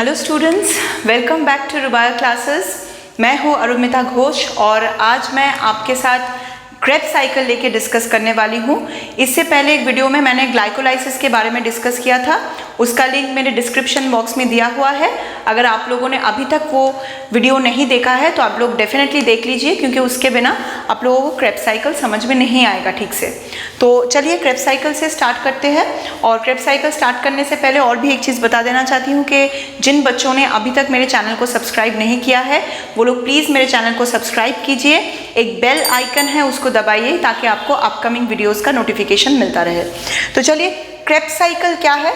Hello students, welcome back to Rubaya classes. मैं हूँ अरुमिता घोष और आज मैं आपके साथ क्रेब्स साइकिल लेके डिस्कस करने वाली हूँ। इससे पहले एक वीडियो में मैंने ग्लाइकोलाइसिस के बारे में डिस्कस किया था, उसका लिंक मेरे डिस्क्रिप्शन बॉक्स में दिया हुआ है। अगर आप लोगों ने अभी तक वो वीडियो नहीं देखा है तो आप लोग डेफिनेटली देख लीजिए, क्योंकि उसके बिना आप लोगों को क्रेब्स साइकिल समझ में नहीं आएगा ठीक से। तो चलिए क्रेब्स साइकिल से स्टार्ट करते हैं। और क्रेब्स साइकिल स्टार्ट करने से पहले और भी एक चीज़ बता देना चाहती हूँ कि जिन बच्चों ने अभी तक मेरे चैनल को सब्सक्राइब नहीं किया है वो लोग प्लीज़ मेरे चैनल को सब्सक्राइब कीजिए। एक बेल आइकन है उसको दबाइए ताकि आपको अपकमिंग वीडियोस का नोटिफिकेशन मिलता रहे। तो चलिए, क्रेब्स साइकिल क्या है?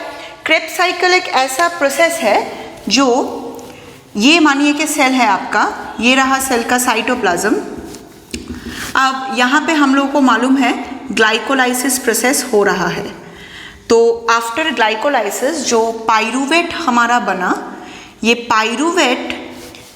क्रेब्स साइकिल एक ऐसा प्रोसेस है जो, ये मानिए कि सेल है आपका, ये रहा सेल का साइटोप्लाज्म। अब यहाँ पे हम लोगों को मालूम है ग्लाइकोलाइसिस प्रोसेस हो रहा है। तो आफ्टर ग्लाइकोलाइसिस जो पाइरूवेट हमारा बना, ये पाइरूवेट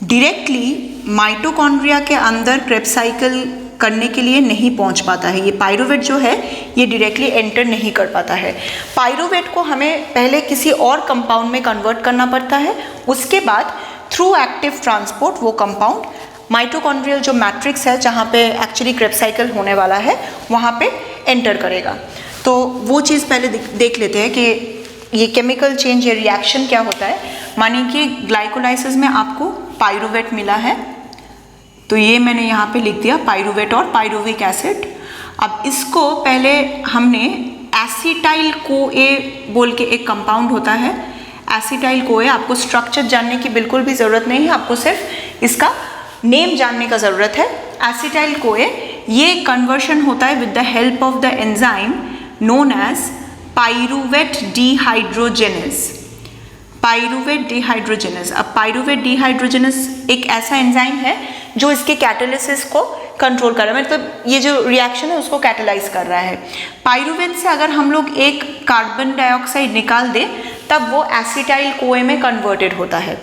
डायरेक्टली माइटोकॉन्ड्रिया के अंदर क्रेब्स साइकिल करने के लिए नहीं पहुंच पाता है। ये पाइरूवेट जो है ये डायरेक्टली एंटर नहीं कर पाता है। पाइरूवेट को हमें पहले किसी और कंपाउंड में कन्वर्ट करना पड़ता है, उसके बाद थ्रू एक्टिव ट्रांसपोर्ट वो कंपाउंड माइटोकॉन्ड्रियल जो मैट्रिक्स है जहाँ पे एक्चुअली क्रेब्स साइकिल होने वाला है वहाँ पे एंटर करेगा। तो वो चीज़ पहले देख लेते हैं कि ये केमिकल चेंज या रिएक्शन क्या होता है। मानिए कि ग्लाइकोलाइसिस में आपको पाइरूवेट मिला है, तो ये मैंने यहाँ पे लिख दिया पाइरूवेट और पाइरूविक एसिड। अब इसको पहले हमने एसिटाइल कोए बोल के एक कंपाउंड होता है, एसिटाइल कोए। आपको स्ट्रक्चर जानने की बिल्कुल भी ज़रूरत नहीं है, आपको सिर्फ इसका नेम जानने का ज़रूरत है। एसिटाइल कोए, ये कन्वर्शन होता है with the help of the enzyme known as pyruvate dehydrogenase. Pyruvate dehydrogenase. अब पाइरूवेट डिहाइड्रोजेनेज एक ऐसा एंजाइम है जो इसके कैटालिसिस को कंट्रोल कर रहा है, मतलब ये जो रिएक्शन है उसको कैटालाइज कर रहा है। पाइरूवेट से अगर हम लोग एक कार्बन डाइऑक्साइड निकाल दें तब वो एसिटाइल कोए में कन्वर्टेड होता है।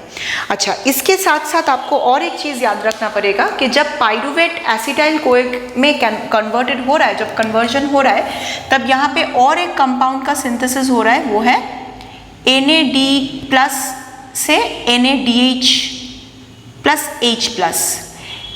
अच्छा, इसके साथ साथ आपको और एक चीज़ याद रखना पड़ेगा कि जब पाइरूवेट एसिटाइल कोए में कन्वर्टेड हो रहा है, जब कन्वर्जन हो रहा है, तब यहाँ पे और एक कंपाउंड का सिंथेसिस हो रहा है, वो है NAD+ से NADH प्लस H+।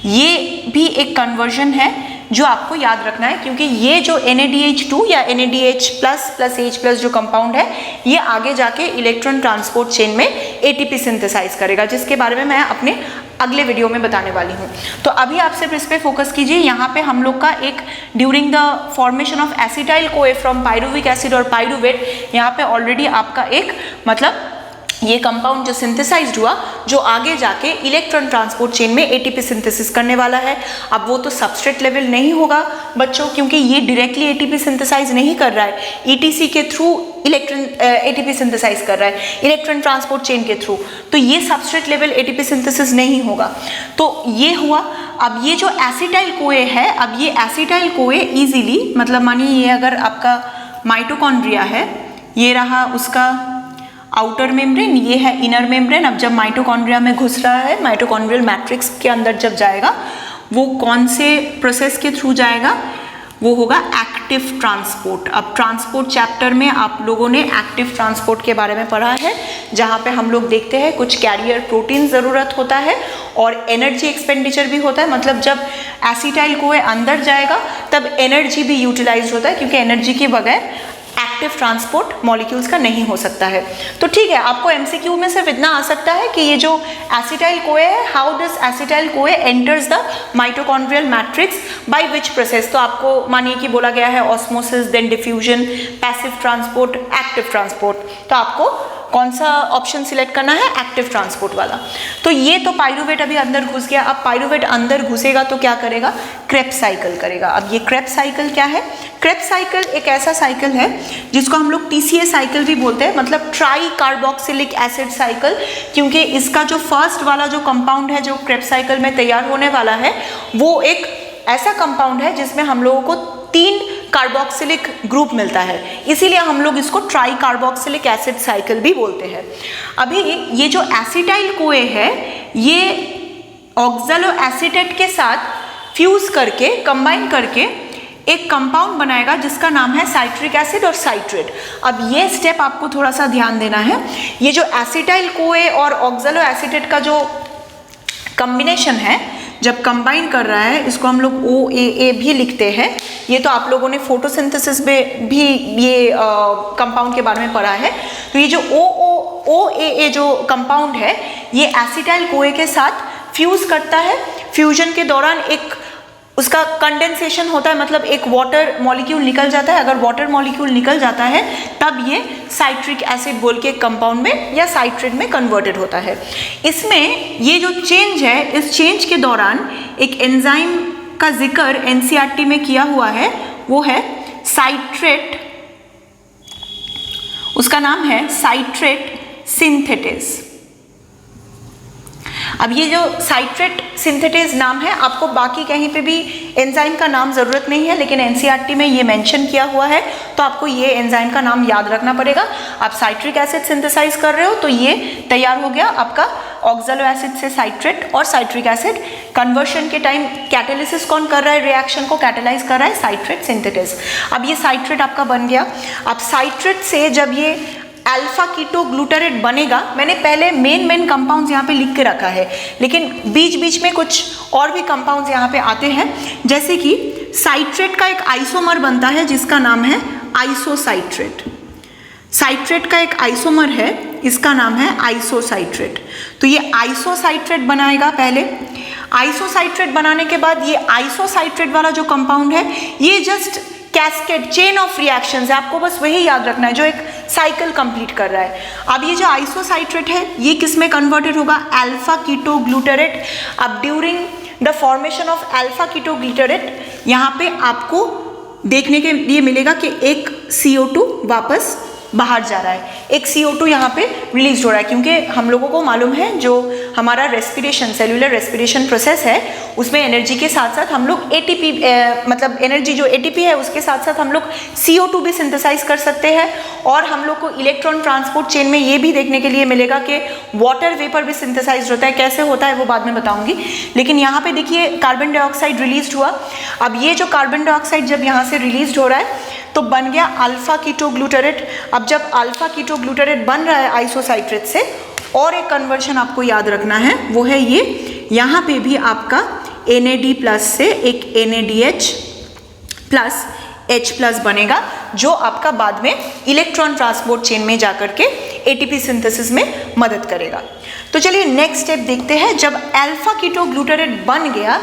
ये भी एक कन्वर्जन है जो आपको याद रखना है, क्योंकि ये जो NADH2 या NADH+ प्लस H+ जो कंपाउंड है ये आगे जाके इलेक्ट्रॉन ट्रांसपोर्ट चेन में ATP सिंथेसाइज करेगा, जिसके बारे में मैं अपने अगले वीडियो में बताने वाली हूँ। तो अभी आप सिर्फ इस पे फोकस कीजिए। यहाँ पे हम लोग का एक during the formation of acetyl CoA from pyruvic acid और पाइरूवेट, यहाँ पे ऑलरेडी आपका एक मतलब ये कंपाउंड जो सिंथेसाइज्ड हुआ जो आगे जाके इलेक्ट्रॉन ट्रांसपोर्ट चेन में ATP सिंथेसिस करने वाला है। अब वो तो सबस्ट्रेट लेवल नहीं होगा बच्चों, क्योंकि ये डायरेक्टली ATP सिंथेसाइज नहीं कर रहा है, ETC के थ्रू इलेक्ट्रॉन ATP सिंथेसाइज कर रहा है, इलेक्ट्रॉन ट्रांसपोर्ट चेन के थ्रू। तो ये सबस्ट्रेट लेवल ATP सिंथेसिस नहीं होगा। तो ये हुआ। अब ये जो एसिटाइल कोए है, अब ये एसिटाइल कोए इजीली, मतलब मानिए ये अगर आपका माइटोकॉन्ड्रिया है, ये रहा उसका आउटर मेम्ब्रेन, ये है इनर मेम्ब्रेन। अब जब माइटोकॉन्ड्रिया में घुस रहा है, माइटोकॉन्ड्रियल मैट्रिक्स के अंदर जब जाएगा, वो कौन से प्रोसेस के थ्रू जाएगा? वो होगा एक्टिव ट्रांसपोर्ट। अब ट्रांसपोर्ट चैप्टर में आप लोगों ने एक्टिव ट्रांसपोर्ट के बारे में पढ़ा है, जहाँ पे हम लोग देखते हैं कुछ कैरियर प्रोटीन ज़रूरत होता है और एनर्जी एक्सपेंडिचर भी होता है। मतलब जब एसिटाइल कोए अंदर जाएगा तब एनर्जी भी यूटिलाइज होता है, क्योंकि एनर्जी के बगैर एक्टिव ट्रांसपोर्ट मॉलिक्यूल्स का नहीं हो सकता है। तो ठीक है, आपको MCQ में सिर्फ इतना आ सकता है कि ये जो एसिटाइल कोए है, how does acetyl CoA enters the mitochondrial matrix by which process. तो आपको मानिए कि बोला गया है osmosis, then diffusion, passive transport, active transport. तो आपको कौन सा ऑप्शन सिलेक्ट करना है? एक्टिव ट्रांसपोर्ट वाला। तो ये तो पाइरूवेट अभी अंदर घुस गया। अब पाइरूवेट अंदर घुसेगा तो क्या करेगा? क्रेब्स साइकिल करेगा। अब ये क्रेब्स साइकिल क्या है? क्रेब्स साइकिल एक ऐसा साइकिल है जिसको हम लोग TCA साइकिल भी बोलते हैं, मतलब ट्राई कार्बोक्सिलिक एसिड साइकिल, क्योंकि इसका जो फर्स्ट वाला जो कंपाउंड है जो क्रेब्स साइकिल में तैयार होने वाला है वो एक ऐसा कंपाउंड है जिसमें हम लोगों को 3 कार्बोक्सिलिक ग्रुप मिलता है, इसीलिए हम लोग इसको ट्राई कार्बोक्सिलिक एसिड साइकिल भी बोलते हैं। अभी ये जो एसिटाइल कोए है ये ऑक्सैलो एसीटेट के साथ फ्यूज करके, कंबाइन करके एक कंपाउंड बनाएगा जिसका नाम है साइट्रिक एसिड और साइट्रेट। अब ये स्टेप आपको थोड़ा सा ध्यान देना है। ये जो एसिटाइल कोए और ऑक्सैलो एसीटेट का जो कॉम्बिनेशन है, जब कंबाइन कर रहा है, इसको हम लोग OAA भी लिखते हैं। ये तो आप लोगों ने फोटोसिंथेसिस में भी ये कंपाउंड के बारे में पढ़ा है। तो ये जो OAA जो कंपाउंड है, ये एसिटाइल कोए के साथ फ्यूज करता है। फ्यूजन के दौरान एक उसका कंडेंसेशन होता है, मतलब एक वाटर मॉलिक्यूल निकल जाता है। अगर वाटर मॉलिक्यूल निकल जाता है तब ये साइट्रिक एसिड बोल के कंपाउंड में या साइट्रेट में कन्वर्टेड होता है। इसमें ये जो चेंज है, इस चेंज के दौरान एक एंजाइम का जिक्र NCERT में किया हुआ है, वो है साइट्रेट, उसका नाम है साइट्रेट सिंथेटेज। अब ये जो साइट्रेट सिंथेटेज नाम है, आपको बाकी कहीं पे भी एंजाइम का नाम ज़रूरत नहीं है, लेकिन NCERT में ये मेंशन किया हुआ है, तो आपको ये एंजाइम का नाम याद रखना पड़ेगा। आप साइट्रिक एसिड सिंथेसाइज कर रहे हो तो ये तैयार हो गया आपका ऑक्सैलो एसिड से साइट्रेट और साइट्रिक एसिड। कन्वर्शन के टाइम कैटालिसिस कौन कर रहा है, रिएक्शन को कैटालाइज कर रहा है साइट्रेट सिंथेटेज। अब ये साइट्रेट आपका बन गया। अब साइट्रेट से जब ये अल्फा कीटो ग्लूटारेट बनेगा, मैंने पहले मेन कंपाउंड्स यहाँ पे लिख के रखा है, लेकिन बीच बीच में कुछ और भी कंपाउंड्स यहाँ पे आते हैं। जैसे कि साइट्रेट का एक आइसोमर बनता है जिसका नाम है आइसोसाइट्रेट। साइट्रेट का एक आइसोमर है, इसका नाम है आइसोसाइट्रेट। तो ये आइसोसाइट्रेट बनाएगा पहले। आइसोसाइट्रेट बनाने के बाद ये आइसोसाइट्रेट वाला जो कंपाउंड है, ये just cascade chain of reactions है, आपको बस वही याद रखना है, जो एक साइकिल कंप्लीट कर रहा है। अब ये जो आइसोसाइट्रेट है, ये किस में कन्वर्टेड होगा, अल्फा कीटो ग्लूटारेट। अब during the formation of alpha keto glutarate, यहाँ पे आपको देखने के लिए मिलेगा कि एक CO2 वापस बाहर जा रहा है, एक CO2 यहाँ पे रिलीज हो रहा है, क्योंकि हम लोगों को मालूम है जो हमारा रेस्पिरेशन, सेल्यूलर रेस्पिरेशन प्रोसेस है, उसमें एनर्जी के साथ साथ हम लोग ATP मतलब एनर्जी जो ATP है उसके साथ साथ हम लोग CO2 भी सिंथेसाइज कर सकते हैं। और हम लोग को इलेक्ट्रॉन ट्रांसपोर्ट चेन में ये भी देखने के लिए मिलेगा कि वाटर वेपर भी सिंथेसाइज होता है। कैसे होता है वो बाद में बताऊंगी, लेकिन यहाँ पे देखिए कार्बन डाइऑक्साइड रिलीज हुआ। अब ये जो कार्बन डाइऑक्साइड जब यहाँ से रिलीज हो रहा है तो बन गया अल्फा कीटो ग्लूटारेट। अब जब अल्फा कीटो ग्लूटारेट बन रहा है आइसोसाइट्रेट से, और एक कन्वर्शन आपको याद रखना है, वो है ये, यहाँ पे भी आपका NAD प्लस से एक NADH प्लस H प्लस बनेगा, जो आपका बाद में इलेक्ट्रॉन ट्रांसपोर्ट चेन में जाकर के ATP सिंथेसिस में मदद करेगा। तो चलिए नेक्स्ट स्टेप देखते हैं। जब अल्फा कीटो ग्लूटारेट बन गया,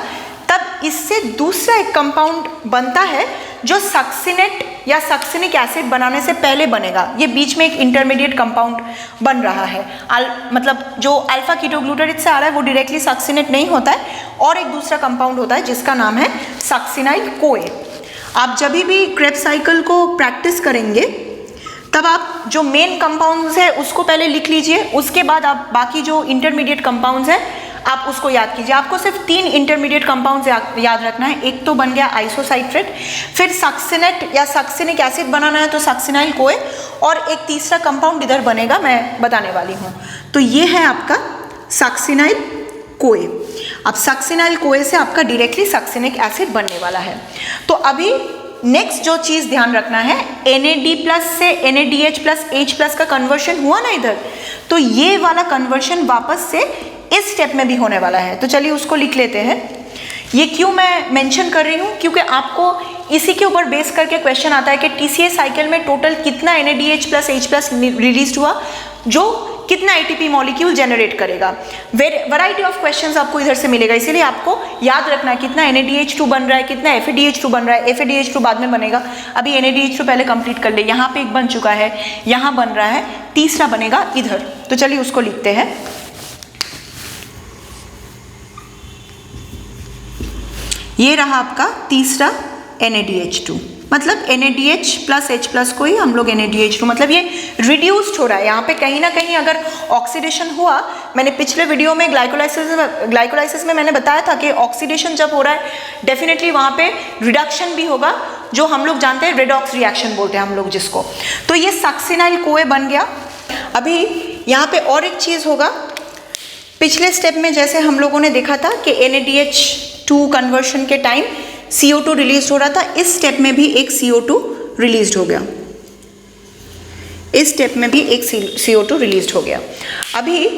तब इससे दूसरा एक कंपाउंड बनता है जो सक्सिनेट या सक्सिनिक एसिड बनाने से पहले बनेगा। ये बीच में एक इंटरमीडिएट कंपाउंड बन रहा है। मतलब जो अल्फा कीटो ग्लूटारेट से आ रहा है वो डायरेक्टली सक्सिनेट नहीं होता है, और एक दूसरा कंपाउंड होता है जिसका नाम है सक्सिनाइल कोए। आप जब भी क्रेब्स साइकिल को प्रैक्टिस करेंगे तब आप जो मेन कंपाउंड्स है उसको पहले लिख लीजिए, उसके बाद आप बाकी जो इंटरमीडिएट कंपाउंड्स है आप उसको याद कीजिए। आपको सिर्फ 3 इंटरमीडिएट कंपाउंड्स याद रखना है। एक तो बन गया आइसोसाइट्रेट, फिर सक्सिनेट या सक्सिनिक एसिड बनाना है तो सक्सिनाइल कोए, और एक तीसरा कंपाउंड इधर बनेगा, मैं बताने वाली हूँ। तो ये है आपका सक्सिनाइल कोए। अब सक्सिनाइल कोए से आपका डायरेक्टली सक्सिनिक एसिड बनने वाला है। तो अभी नेक्स्ट जो चीज़ ध्यान रखना है, NAD प्लस से NADH प्लस H प्लस का कन्वर्शन हुआ ना इधर, तो ये वाला कन्वर्शन वापस से इस स्टेप में भी होने वाला है। तो चलिए उसको लिख लेते हैं। ये क्यों मैं मेंशन कर रही हूँ, क्योंकि आपको इसी के ऊपर बेस करके क्वेश्चन आता है कि TCA साइकिल में टोटल कितना NADH plus H plus release हुआ, जो कितना ATP मॉलिक्यूल जनरेट करेगा। वैरायटी ऑफ क्वेश्चंस आपको इधर से मिलेगा, इसीलिए आपको याद रखना है कितना NADH2 बन रहा है, कितना FADH2 बन रहा है। FADH2 बाद में बनेगा, अभी NADH2 पहले कंप्लीट कर ले। यहाँ पे एक बन चुका है, यहाँ बन रहा है, तीसरा बनेगा इधर। तो चलिए उसको लिखते हैं। ये रहा आपका तीसरा NADH2, मतलब NADH प्लस H प्लस को ही हम लोग NADH2, मतलब ये रिड्यूस्ड हो रहा है। यहाँ पे कहीं ना कहीं अगर ऑक्सीडेशन हुआ, मैंने पिछले वीडियो में ग्लाइकोलाइसिस में मैंने बताया था कि ऑक्सीडेशन जब हो रहा है डेफिनेटली वहाँ पे रिडक्शन भी होगा, जो हम लोग जानते हैं रेडॉक्स रिएक्शन बोलते हैं हम लोग जिसको। तो ये सक्सिनाइल कोए बन गया। अभी यहाँ पे और एक चीज़ होगा, पिछले स्टेप में जैसे हम लोगों ने देखा था कि NADH2 कन्वर्शन के टाइम CO2 रिलीज हो रहा था, इस स्टेप में भी एक CO2 रिलीज हो गया, इस स्टेप में भी एक CO2 रिलीज हो गया। अभी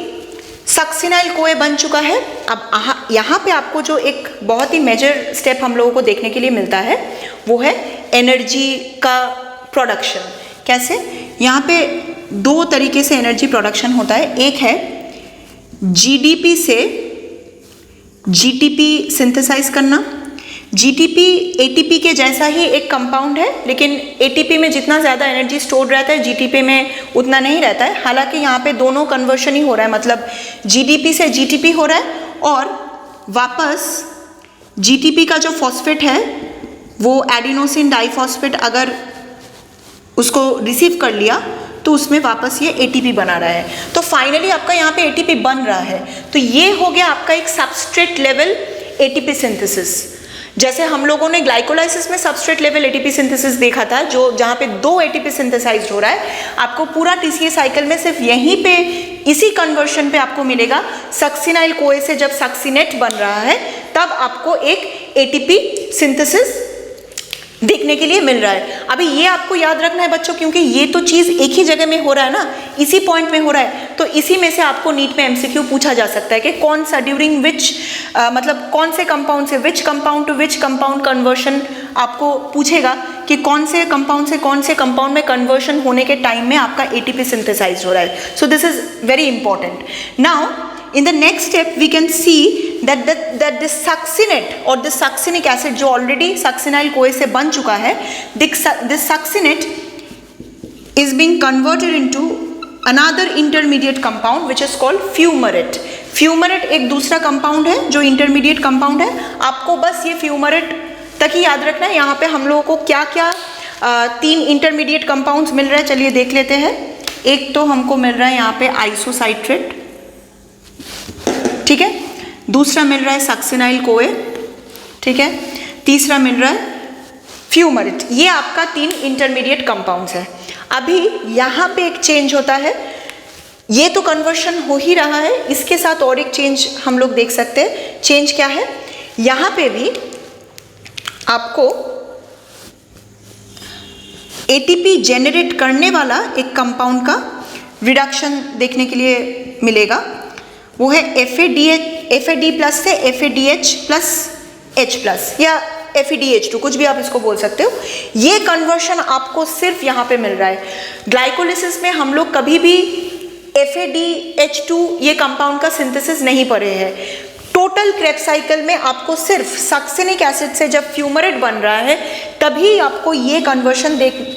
सक्सिनाइल कोए बन चुका है। अब यहाँ पे आपको जो एक बहुत ही मेजर स्टेप हम लोगों को देखने के लिए मिलता है वो है एनर्जी का प्रोडक्शन। कैसे? यहाँ पे दो तरीके से एनर्जी प्रोडक्शन होता है। एक है GDP से GTP सिंथेसाइज करना। GTP ATP के जैसा ही एक कंपाउंड है, लेकिन ATP में जितना ज़्यादा एनर्जी स्टोर रहता है GTP में उतना नहीं रहता है। हालांकि यहाँ पे दोनों कन्वर्शन ही हो रहा है, मतलब GDP से GTP हो रहा है और वापस GTP का जो फॉस्फेट है वो एडिनोसिन डाइफॉस्फेट अगर उसको रिसीव कर लिया तो उसमें वापस ये ATP बना रहा है। तो फाइनली आपका यहाँ पे ATP बन रहा है। तो ये हो गया आपका एक सबस्ट्रेट लेवल ATP सिंथेसिस। जैसे हम लोगों ने ग्लाइकोलाइसिस में सबस्ट्रेट लेवल ATP सिंथेसिस देखा था, जो जहाँ पे 2 ATP सिंथेसाइज्ड हो रहा है, आपको पूरा TCA साइकिल में सिर्फ यहीं पे इसी कन्वर्शन पे आपको मिलेगा। सक्सिनाइल कोए से जब सक्सिनेट बन रहा है तब आपको एक ATP सिंथेसिस देखने के लिए मिल रहा है। अभी ये आपको याद रखना है बच्चों, क्योंकि ये तो चीज़ एक ही जगह में हो रहा है ना, इसी पॉइंट में हो रहा है। तो इसी में से आपको नीट में MCQ पूछा जा सकता है कि कौन सा ड्यूरिंग विच मतलब कौन से कंपाउंड से which compound to which compound conversion आपको पूछेगा कि कौन से कंपाउंड में कन्वर्शन होने के टाइम में आपका ATP सिंथेसाइज हो रहा है। So this is very important. Now in the next step we can see that this succinate or this succinic acid जो already succinyl CoA से बन चुका है, this succinate is being converted into another intermediate compound which is called fumarate। fumarate एक दूसरा compound है जो intermediate compound है। आपको बस ये fumarate तक ही याद रखना है। यहाँ पे हम लोगों को क्या क्या 3 इंटरमीडिएट कंपाउंड्स मिल रहे हैं, चलिए देख लेते हैं। एक तो हमको मिल रहा है यहाँ पे आइसोसाइट्रेट, ठीक है। दूसरा मिल रहा है सक्सिनाइल कोए, ठीक है। तीसरा मिल रहा है फ्यूमरेट। ये आपका 3 इंटरमीडिएट कंपाउंड्स है। अभी यहाँ पे एक चेंज होता है, ये तो कन्वर्शन हो ही रहा है, इसके साथ और एक चेंज हम लोग देख सकते हैं। चेंज क्या है? यहाँ पे भी आपको ATP जेनरेट करने वाला एक कंपाउंड का रिडक्शन देखने के लिए मिलेगा। वो है FAD प्लस से FADH प्लस H प्लस या FADH2, कुछ भी आप इसको बोल सकते हो। ये कन्वर्शन आपको सिर्फ यहाँ पे मिल रहा है। ग्लाइकोलिसिस में हम लोग कभी भी FADH2 ये कंपाउंड का सिंथेसिस नहीं पढ़े हैं। टोटल क्रेब्स साइकिल में आपको सिर्फ सक्सिनिक एसिड से जब फ्यूमरेट बन रहा है तभी आपको ये कन्वर्शन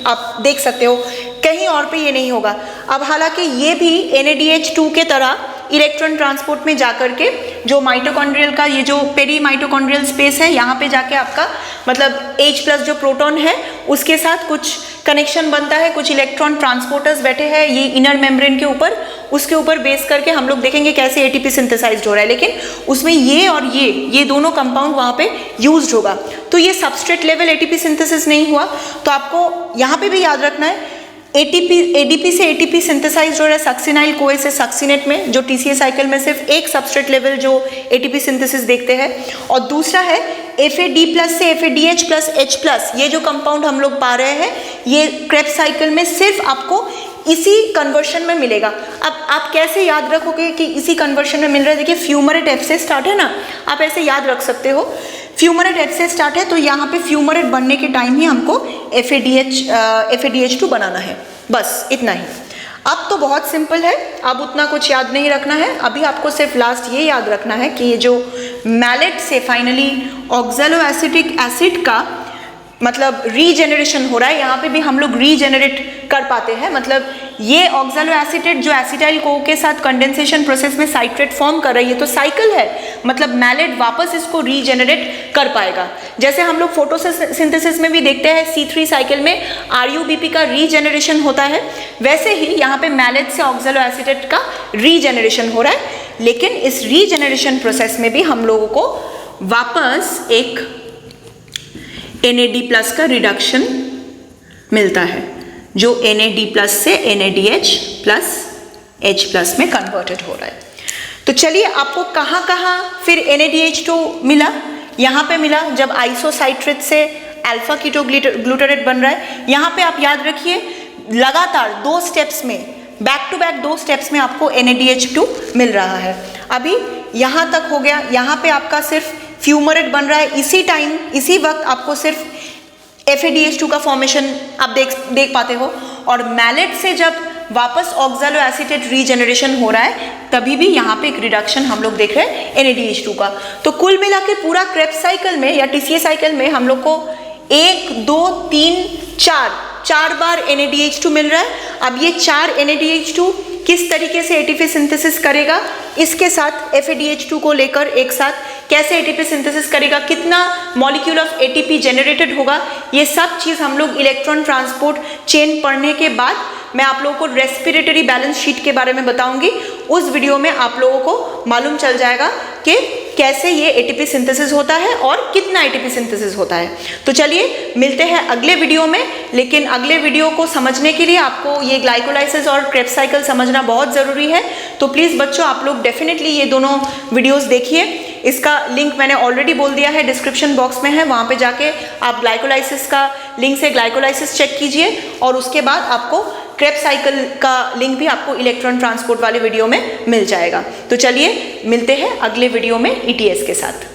आप देख सकते हो, कहीं और पे ये नहीं होगा। अब हालांकि ये भी NADH2 के तरह इलेक्ट्रॉन ट्रांसपोर्ट में जाकर के जो माइटोकॉन्ड्रियल का ये जो पेरी माइटोकॉन्ड्रियल स्पेस है, यहाँ पे जाके आपका मतलब H प्लस जो प्रोटॉन है उसके साथ कुछ कनेक्शन बनता है, कुछ इलेक्ट्रॉन ट्रांसपोर्टर्स बैठे हैं ये इनर मेम्ब्रेन के ऊपर, उसके ऊपर बेस करके हम लोग देखेंगे कैसे ATP सिंथेसाइज्ड हो रहा है। लेकिन उसमें ये और ये दोनों कंपाउंड वहाँ पे यूज्ड होगा। तो ये सबस्ट्रेट लेवल ATP सिंथेसिस नहीं हुआ। तो आपको यहाँ पे भी याद रखना है ADP से ATP सिंथेसाइज हो रहा है सक्सिनाइल कोए से सक्सिनेट में, जो TCA साइकिल में सिर्फ एक सबस्ट्रेट लेवल जो ATP सिंथेसिस देखते हैं। और दूसरा है FAD प्लस से FADH प्लस H प्लस, ये जो कंपाउंड हम लोग पा रहे हैं ये क्रेब्स साइकिल में सिर्फ आपको इसी कन्वर्शन में मिलेगा। अब आप कैसे याद रखोगे कि इसी कन्वर्शन में मिल रहा है? देखिए फ्यूमरेट F से स्टार्ट है ना, आप ऐसे याद रख सकते हो। फ्यूमरेट F से स्टार्ट है तो यहाँ पे फ्यूमरेट बनने के टाइम ही हमको FADH2 बनाना है, बस इतना ही। अब तो बहुत सिंपल है, अब उतना कुछ याद नहीं रखना है। अभी आपको सिर्फ लास्ट ये याद रखना है कि ये जो मैलेट से फाइनली ऑक्सैलोएसिटिक एसिड का मतलब रीजेनरेशन हो रहा है, यहाँ पे भी हम लोग रीजेनरेट कर पाते हैं। मतलब ये ऑक्सैलोएसिटेट जो एसिटाइल को के साथ कंडेंसेशन प्रोसेस में साइट्रेट फॉर्म कर रही है, तो साइकिल है, मतलब मैलेट वापस इसको रीजेनरेट कर पाएगा। जैसे हम लोग फोटोसिंथेसिस में भी देखते हैं C3 साइकिल में RUBP का रीजेनरेशन होता है, वैसे ही यहाँ पे मैलेट से ऑक्सैलोएसिटेट का रीजेनरेशन हो रहा है। लेकिन इस रीजेनरेशन प्रोसेस में भी हम लोगों को वापस एक NAD प्लस का रिडक्शन मिलता है, जो NAD प्लस से NADH प्लस H प्लस में कन्वर्टेड हो रहा है। तो चलिए आपको कहाँ कहाँ फिर NADH2 मिला, यहाँ पे मिला जब आइसोसाइट्रेट से अल्फा कीटोग्लूटारेट बन रहा है। यहाँ पे आप याद रखिए लगातार 2 स्टेप्स में, बैक टू बैक 2 स्टेप्स में आपको NADH2 मिल रहा है। अभी यहाँ तक हो गया, यहाँ पे आपका सिर्फ फ्यूमरेट बन रहा है, इसी वक्त आपको सिर्फ FADH2 का फॉर्मेशन आप देख पाते हो। और मैलेट से जब वापस ऑक्सैलो एसीटेट रीजेनरेशन हो रहा है तभी भी यहाँ पे एक रिडक्शन हम लोग देख रहे हैं NADH2 का। तो कुल मिला के पूरा क्रेब्स साइकिल में या TCA साइकिल में हम लोग को 1, 2, 3, 4 बार NADH2 मिल रहा है। अब ये 4 NADH2 किस तरीके से ATP सिंथेसिस करेगा, इसके साथ FADH2 को लेकर एक साथ कैसे ATP सिंथेसिस करेगा, कितना मॉलिक्यूल ऑफ ATP जनरेटेड होगा, ये सब चीज़ हम लोग इलेक्ट्रॉन ट्रांसपोर्ट चेन पढ़ने के बाद मैं आप लोगों को रेस्पिरेटरी बैलेंस शीट के बारे में बताऊंगी। उस वीडियो में आप लोगों को मालूम चल जाएगा कि कैसे ये ATP सिंथेसिस होता है और कितना ATP सिंथेसिस होता है। तो चलिए मिलते हैं अगले वीडियो में, लेकिन अगले वीडियो को समझने के लिए आपको ये ग्लाइकोलाइसिस और क्रेब्स साइकिल समझना बहुत ज़रूरी है। तो प्लीज़ बच्चों आप लोग डेफिनेटली ये दोनों वीडियोज़ देखिए। इसका लिंक मैंने ऑलरेडी बोल दिया है, डिस्क्रिप्शन बॉक्स में है, वहाँ पे जाके आप ग्लाइकोलाइसिस का लिंक से ग्लाइकोलाइसिस चेक कीजिए और उसके बाद आपको क्रेब्स साइकिल का लिंक भी आपको इलेक्ट्रॉन ट्रांसपोर्ट वाले वीडियो में मिल जाएगा। तो चलिए मिलते हैं अगले वीडियो में ETS के साथ।